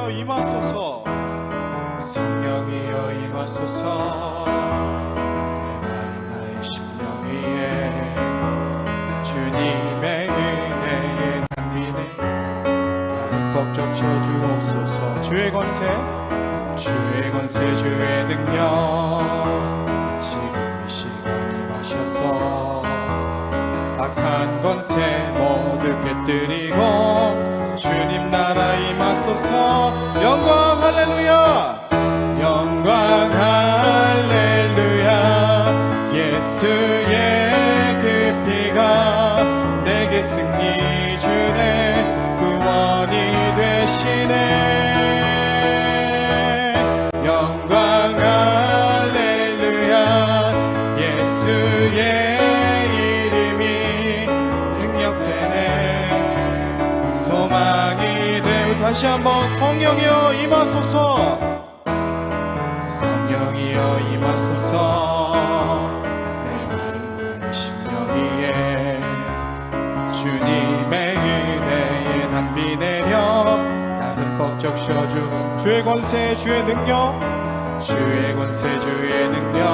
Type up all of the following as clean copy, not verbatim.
성령이여 임하소서. 성령이여 임하소서. 내 마음 나의 심령 위에 주님의 은혜의 담비네 나를 꼭 적셔주옵소서. 주의 권세, 주의 권세 주의 능력 지금 이 시간 임하셔서 악한 권세 모두 깨뜨리고 주님 나라 임하소서. 영광 할렐루야. 영광 할렐루야. 예수의 그 피가 내게 승리 주네 구원이 되시네. 영광 할렐루야. 예수의 이름이 능력되네 소망이 되고. 다시 한번 성령이여 임하소서. 성령이여 임하소서. 내 마음 심령 위에 주님의 은혜의 담비 내려 나는 뻑 적셔준 주의 권세, 주의 능력, 주의 권세 주의 능력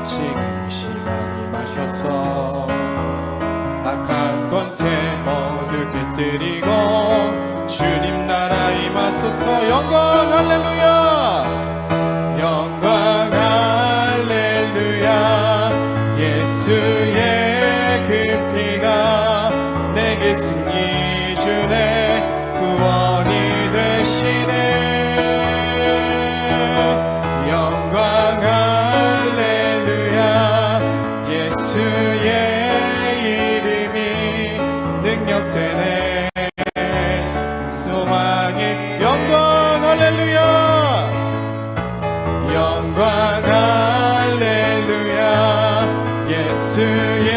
지금 이 시간 임하셔서 악한 권세 모두 깨뜨리고 주님 나라 임하소서. 영광 할렐루야. 영광 할렐루야. 예수의 그 피가 내게 승리 주네 구원이 되시네. 영광 할렐루야. 예수의 이름이 능력되네 소망이. 영광 할렐루야. 영광 할렐루야. 예수의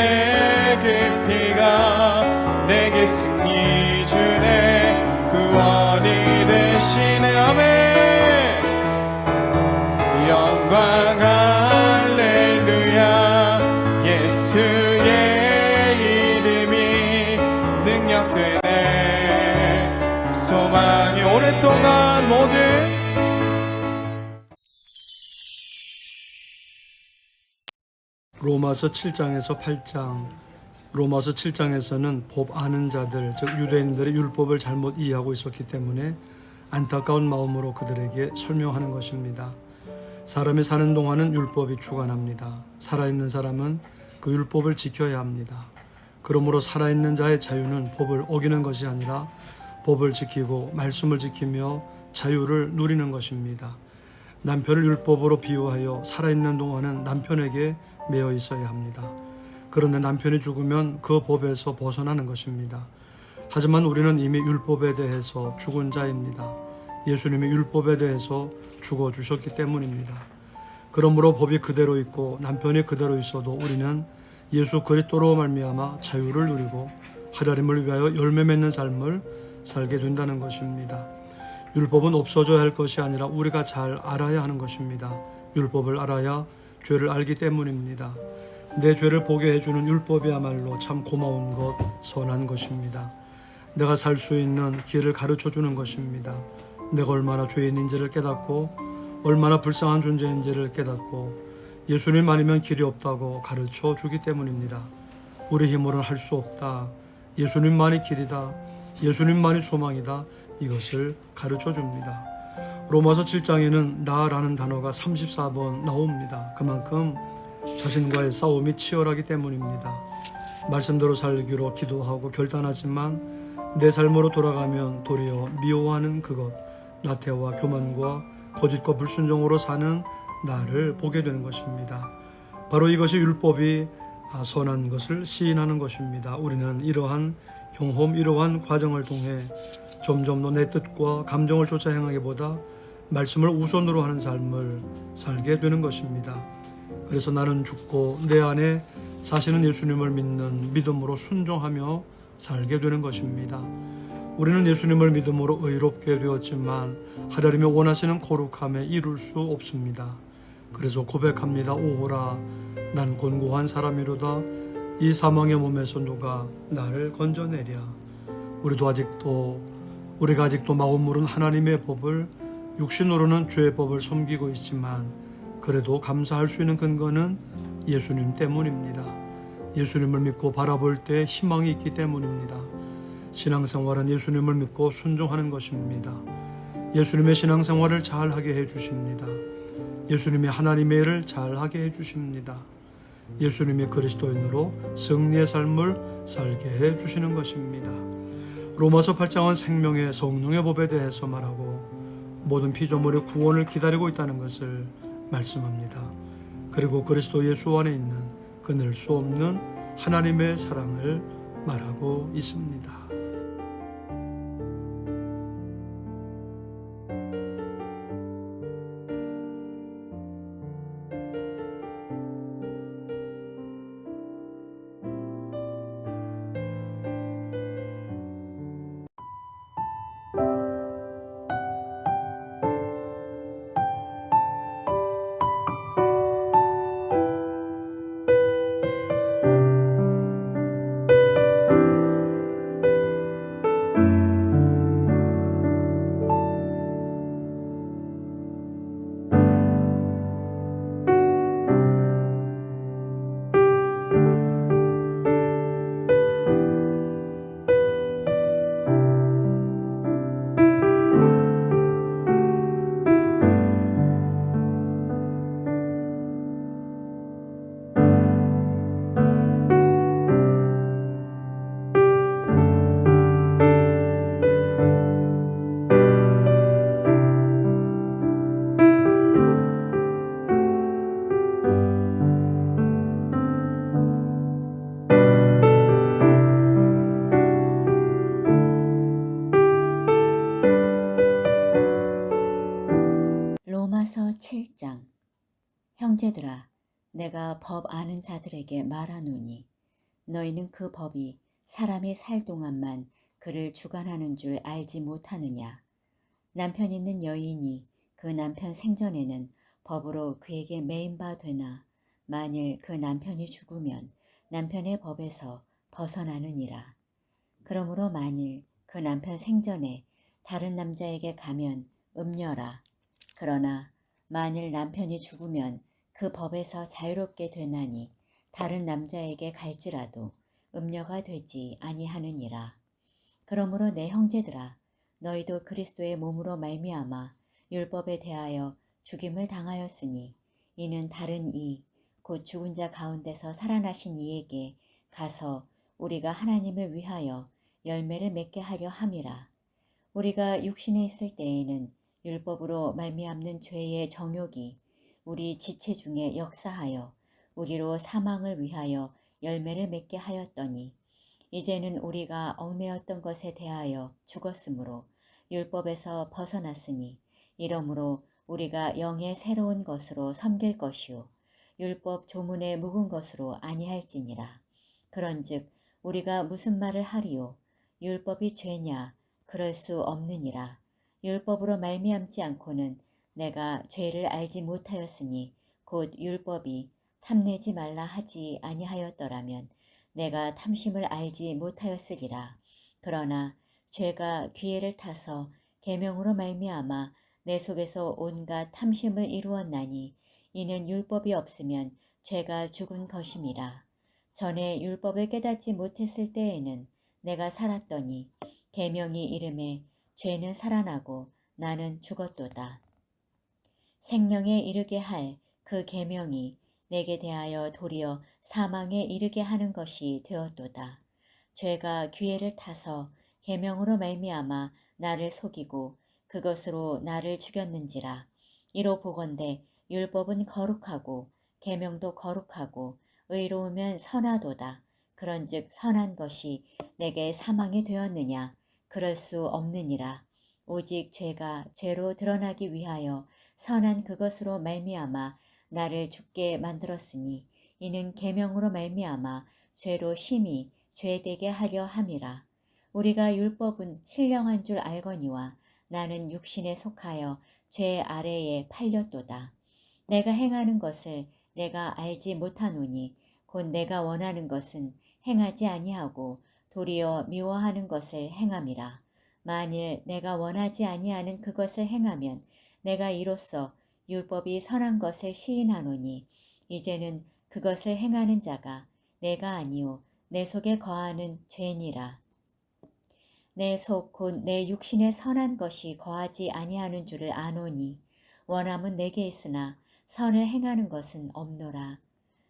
그 피가 내게 승리 주네 구원이 되시네. 아멘. 영광 할렐루야. 예수의 이름이 능력되네 소망이. 오랫동안 모두 로마서 7장에서 8장. 로마서 7장에서는 법 아는 자들, 즉 유대인들의 율법을 잘못 이해하고 있었기 때문에 안타까운 마음으로 그들에게 설명하는 것입니다. 사람이 사는 동안은 율법이 주관합니다. 살아있는 사람은 그 율법을 지켜야 합니다. 그러므로 살아있는 자의 자유는 법을 어기는 것이 아니라 법을 지키고 말씀을 지키며 자유를 누리는 것입니다. 남편을 율법으로 비유하여 살아있는 동안은 남편에게 매여 있어야 합니다. 그런데 남편이 죽으면 그 법에서 벗어나는 것입니다. 하지만 우리는 이미 율법에 대해서 죽은 자입니다. 예수님이 율법에 대해서 죽어주셨기 때문입니다. 그러므로 법이 그대로 있고 남편이 그대로 있어도 우리는 예수 그리스도로 말미암아 자유를 누리고 하나님을 위하여 열매 맺는 삶을 살게 된다는 것입니다. 율법은 없어져야 할 것이 아니라 우리가 잘 알아야 하는 것입니다. 율법을 알아야 죄를 알기 때문입니다. 내 죄를 보게 해주는 율법이야말로 참 고마운 것, 선한 것입니다. 내가 살 수 있는 길을 가르쳐주는 것입니다. 내가 얼마나 죄인인지를 깨닫고 얼마나 불쌍한 존재인지를 깨닫고 예수님 아니면 길이 없다고 가르쳐 주기 때문입니다. 우리 힘으로는 할 수 없다. 예수님만이 길이다. 예수님만이 소망이다. 이것을 가르쳐 줍니다. 로마서 7장에는 나라는 단어가 34번 나옵니다. 그만큼 자신과의 싸움이 치열하기 때문입니다. 말씀대로 살기로 기도하고 결단하지만 내 삶으로 돌아가면 도리어 미워하는 그것, 나태와 교만과 거짓과 불순종으로 사는 나를 보게 되는 것입니다. 바로 이것이 율법이 선한 것을 시인하는 것입니다. 우리는 이러한 경험, 이러한 과정을 통해 점점 더 내 뜻과 감정을 쫓아 행하기보다 말씀을 우선으로 하는 삶을 살게 되는 것입니다. 그래서 나는 죽고 내 안에 사시는 예수님을 믿는 믿음으로 순종하며 살게 되는 것입니다. 우리는 예수님을 믿음으로 의롭게 되었지만 하나님이 원하시는 거룩함에 이룰 수 없습니다. 그래서 고백합니다. 오호라 난 곤고한 사람이로다. 이 사망의 몸에서 누가 나를 건져내랴. 우리도 아직도 우리가 아직도 마음으로는 하나님의 법을, 육신으로는 죄의 법을 섬기고 있지만 그래도 감사할 수 있는 근거는 예수님 때문입니다. 예수님을 믿고 바라볼 때 희망이 있기 때문입니다. 신앙생활은 예수님을 믿고 순종하는 것입니다. 예수님의 신앙생활을 잘하게 해주십니다. 예수님의 하나님의 일을 잘하게 해주십니다. 예수님의 그리스도인으로 승리의 삶을 살게 해주시는 것입니다. 로마서 8장은 생명의 성령의 법에 대해서 말하고 모든 피조물의 구원을 기다리고 있다는 것을 말씀합니다. 그리고 그리스도 예수 안에 있는 끊을 수 없는 하나님의 사랑을 말하고 있습니다. 로마서 7장. 형제들아, 내가 법 아는 자들에게 말하노니 너희는 그 법이 사람이 살 동안만 그를 주관하는 줄 알지 못하느냐. 남편 있는 여인이 그 남편 생전에는 법으로 그에게 매인 바 되나 만일 그 남편이 죽으면 남편의 법에서 벗어나느니라. 그러므로 만일 그 남편 생전에 다른 남자에게 가면 음녀라. 그러나 만일 남편이 죽으면 그 법에서 자유롭게 되나니 다른 남자에게 갈지라도 음녀가 되지 아니하느니라. 그러므로 내 형제들아, 너희도 그리스도의 몸으로 말미암아 율법에 대하여 죽임을 당하였으니 이는 다른 이 곧 죽은 자 가운데서 살아나신 이에게 가서 우리가 하나님을 위하여 열매를 맺게 하려 함이라. 우리가 육신에 있을 때에는 율법으로 말미암는 죄의 정욕이 우리 지체 중에 역사하여 우리로 사망을 위하여 열매를 맺게 하였더니 이제는 우리가 얽매였던 것에 대하여 죽었으므로 율법에서 벗어났으니 이러므로 우리가 영의 새로운 것으로 섬길 것이요 율법 조문에 묵은 것으로 아니할지니라. 그런즉 우리가 무슨 말을 하리요? 율법이 죄냐? 그럴 수 없느니라. 율법으로 말미암지 않고는 내가 죄를 알지 못하였으니 곧 율법이 탐내지 말라 하지 아니하였더라면 내가 탐심을 알지 못하였으리라. 그러나 죄가 기회를 타서 계명으로 말미암아 내 속에서 온갖 탐심을 이루었나니 이는 율법이 없으면 죄가 죽은 것임이라. 전에 율법을 깨닫지 못했을 때에는 내가 살았더니 계명이 이름에 죄는 살아나고 나는 죽었도다. 생명에 이르게 할 그 계명이 내게 대하여 도리어 사망에 이르게 하는 것이 되었도다. 죄가 기회를 타서 계명으로 말미암아 나를 속이고 그것으로 나를 죽였는지라. 이로 보건대 율법은 거룩하고 계명도 거룩하고 의로우면 선하도다. 그런즉 선한 것이 내게 사망이 되었느냐? 그럴 수 없느니라. 오직 죄가 죄로 드러나기 위하여 선한 그것으로 말미암아 나를 죽게 만들었으니 이는 계명으로 말미암아 죄로 심히 죄되게 하려 함이라. 우리가 율법은 신령한 줄 알거니와 나는 육신에 속하여 죄 아래에 팔렸도다. 내가 행하는 것을 내가 알지 못하노니 곧 내가 원하는 것은 행하지 아니하고 도리어 미워하는 것을 행함이라. 만일 내가 원하지 아니하는 그것을 행하면 내가 이로써 율법이 선한 것을 시인하노니 이제는 그것을 행하는 자가 내가 아니요 내 속에 거하는 죄니라. 내 속 곧 내 육신에 선한 것이 거하지 아니하는 줄을 아노니 원함은 내게 있으나 선을 행하는 것은 없노라.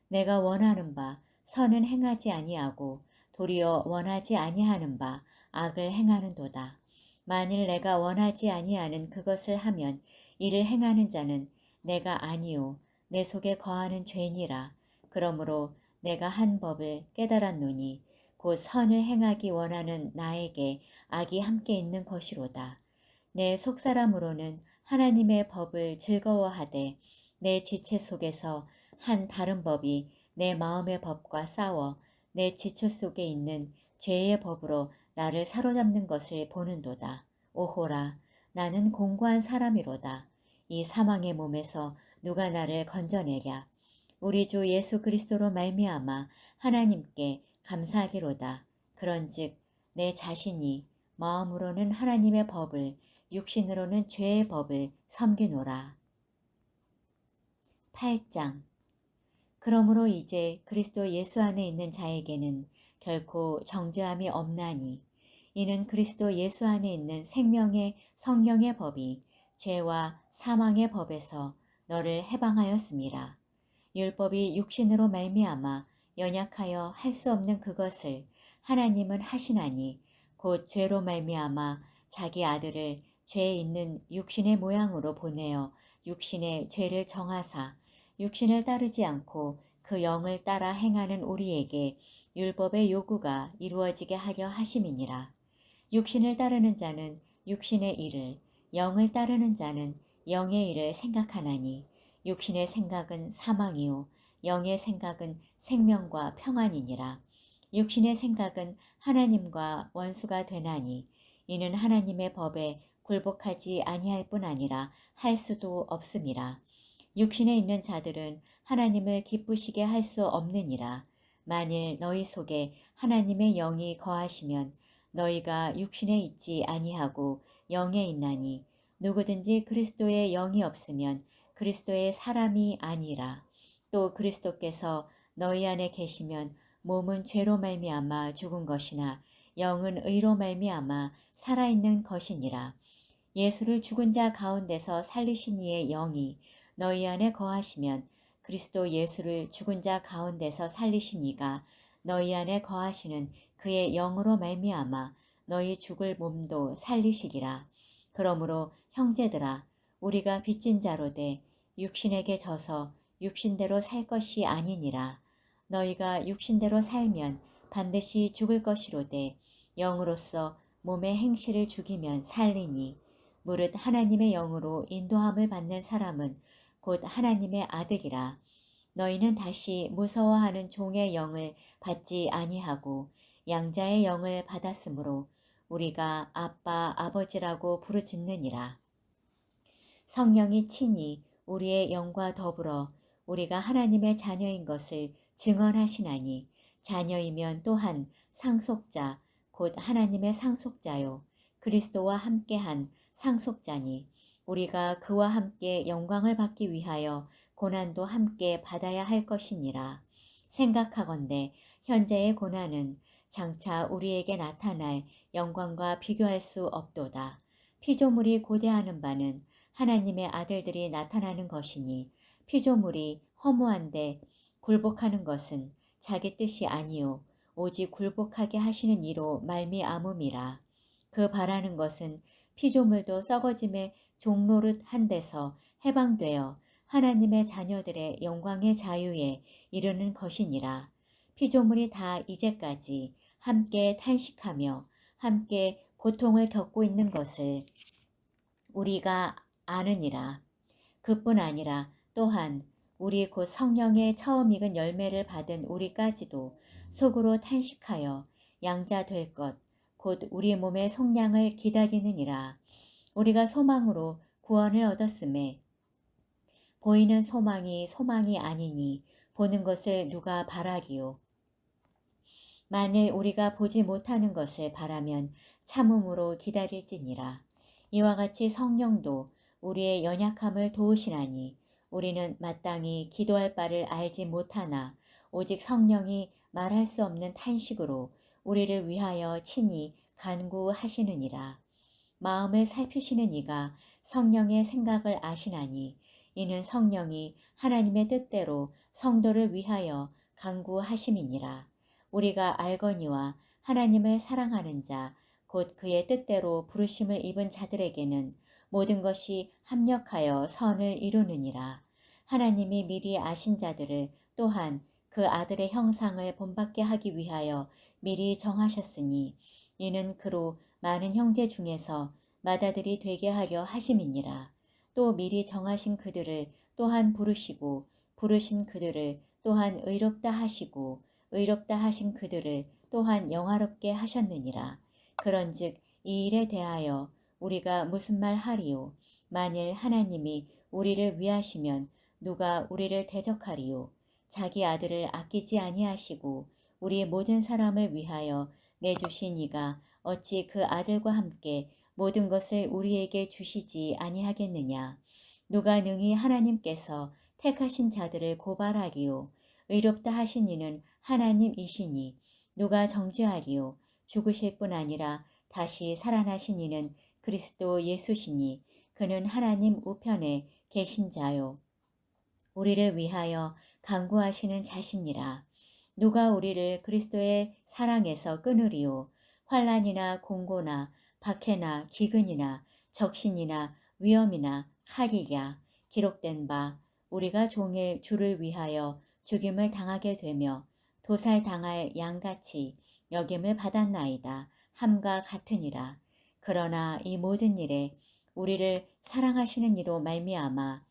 내가 원하는 바 선은 행하지 아니하고 도리어 원하지 아니하는 바 악을 행하는도다. 만일 내가 원하지 아니하는 그것을 하면 이를 행하는 자는 내가 아니요 내 속에 거하는 죄니라. 그러므로 내가 한 법을 깨달았노니 곧 선을 행하기 원하는 나에게 악이 함께 있는 것이로다. 내 속사람으로는 하나님의 법을 즐거워하되 내 지체 속에서 한 다른 법이 내 마음의 법과 싸워 내 지체 속에 있는 죄의 법으로 나를 사로잡는 것을 보는도다. 오호라, 나는 공고한 사람이로다. 이 사망의 몸에서 누가 나를 건져내랴. 우리 주 예수 그리스도로 말미암아 하나님께 감사하기로다. 그런즉 내 자신이 마음으로는 하나님의 법을 육신으로는 죄의 법을 섬기노라. 8장. 그러므로 이제 그리스도 예수 안에 있는 자에게는 결코 정죄함이 없나니 이는 그리스도 예수 안에 있는 생명의 성령의 법이 죄와 사망의 법에서 너를 해방하였음이라. 율법이 육신으로 말미암아 연약하여 할 수 없는 그것을 하나님은 하시나니 곧 죄로 말미암아 자기 아들을 죄 있는 육신의 모양으로 보내어 육신의 죄를 정하사 육신을 따르지 않고 그 영을 따라 행하는 우리에게 율법의 요구가 이루어지게 하려 하심이니라. 육신을 따르는 자는 육신의 일을, 영을 따르는 자는 영의 일을 생각하나니 육신의 생각은 사망이요 영의 생각은 생명과 평안이니라. 육신의 생각은 하나님과 원수가 되나니 이는 하나님의 법에 굴복하지 아니할 뿐 아니라 할 수도 없음이라. 육신에 있는 자들은 하나님을 기쁘시게 할 수 없느니라. 만일 너희 속에 하나님의 영이 거하시면 너희가 육신에 있지 아니하고 영에 있나니 누구든지 그리스도의 영이 없으면 그리스도의 사람이 아니라. 또 그리스도께서 너희 안에 계시면 몸은 죄로 말미암아 죽은 것이나 영은 의로 말미암아 살아있는 것이니라. 예수를 죽은 자 가운데서 살리신 이의 영이 너희 안에 거하시면 그리스도 예수를 죽은 자 가운데서 살리신 이가 너희 안에 거하시는 그의 영으로 말미암아 너희 죽을 몸도 살리시리라. 그러므로 형제들아 우리가 빚진 자로되 육신에게 져서 육신대로 살 것이 아니니라. 너희가 육신대로 살면 반드시 죽을 것이로되 영으로서 몸의 행실을 죽이면 살리니 무릇 하나님의 영으로 인도함을 받는 사람은 곧 하나님의 아들이라. 너희는 다시 무서워하는 종의 영을 받지 아니하고 양자의 영을 받았으므로 우리가 아빠 아버지라고 부르짖느니라. 성령이 친히 우리의 영과 더불어 우리가 하나님의 자녀인 것을 증언하시나니 자녀이면 또한 상속자 곧 하나님의 상속자요 그리스도와 함께한 상속자니 우리가 그와 함께 영광을 받기 위하여 고난도 함께 받아야 할 것이니라. 생각하건대 현재의 고난은 장차 우리에게 나타날 영광과 비교할 수 없도다. 피조물이 고대하는 바는 하나님의 아들들이 나타나는 것이니 피조물이 허무한데 굴복하는 것은 자기 뜻이 아니요 오직 굴복하게 하시는 이로 말미암음이라. 그 바라는 것은 피조물도 썩어짐의 종노릇 한 데서 해방되어 하나님의 자녀들의 영광의 자유에 이르는 것이니라. 피조물이 다 이제까지 함께 탄식하며 함께 고통을 겪고 있는 것을 우리가 아느니라. 그뿐 아니라 또한 우리 곧 성령의 처음 익은 열매를 받은 우리까지도 속으로 탄식하여 양자 될 것, 곧 우리 몸의 속량을 기다리느니라. 우리가 소망으로 구원을 얻었음에 보이는 소망이 소망이 아니니 보는 것을 누가 바라기요. 만일 우리가 보지 못하는 것을 바라면 참음으로 기다릴지니라. 이와 같이 성령도 우리의 연약함을 도우시나니 우리는 마땅히 기도할 바를 알지 못하나 오직 성령이 말할 수 없는 탄식으로 우리를 위하여 친히 간구하시느니라. 마음을 살피시는 이가 성령의 생각을 아시나니 이는 성령이 하나님의 뜻대로 성도를 위하여 간구하심이니라. 우리가 알거니와 하나님을 사랑하는 자 곧 그의 뜻대로 부르심을 입은 자들에게는 모든 것이 합력하여 선을 이루느니라. 하나님이 미리 아신 자들을 또한 그 아들의 형상을 본받게 하기 위하여 미리 정하셨으니 이는 그로 많은 형제 중에서 맏아들이 되게 하려 하심이니라. 또 미리 정하신 그들을 또한 부르시고 부르신 그들을 또한 의롭다 하시고 의롭다 하신 그들을 또한 영화롭게 하셨느니라. 그런즉 이 일에 대하여 우리가 무슨 말 하리요? 만일 하나님이 우리를 위하시면 누가 우리를 대적하리요? 자기 아들을 아끼지 아니하시고 우리 모든 사람을 위하여 내주신 이가 어찌 그 아들과 함께 모든 것을 우리에게 주시지 아니하겠느냐? 누가 능히 하나님께서 택하신 자들을 고발하리요? 의롭다 하신 이는 하나님이시니 누가 정죄하리요? 죽으실 뿐 아니라 다시 살아나신 이는 그리스도 예수시니 그는 하나님 우편에 계신 자요. 우리를 위하여 간구하시는 자시니라. 누가 우리를 그리스도의 사랑에서 끊으리요? 환난이나 공고나 박해나 기근이나 적신이나 위험이나 칼이랴. 기록된 바 우리가 종일 주를 위하여 죽임을 당하게 되며 도살당할 양같이 여김을 받았나이다. 함과 같으니라. 그러나 이 모든 일에 우리를 사랑하시는 이로 말미암아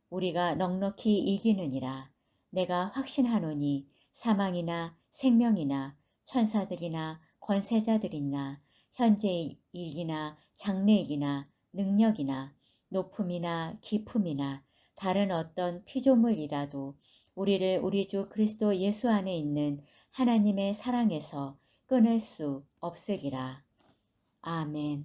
우리가 넉넉히 이기느니라. 내가 확신하노니 사망이나 생명이나 천사들이나 권세자들이나 현재일이나 장래일이나 능력이나 높음이나 깊음이나 다른 어떤 피조물이라도 우리를 우리 주 그리스도 예수 안에 있는 하나님의 사랑에서 끊을 수 없으리라. 아멘.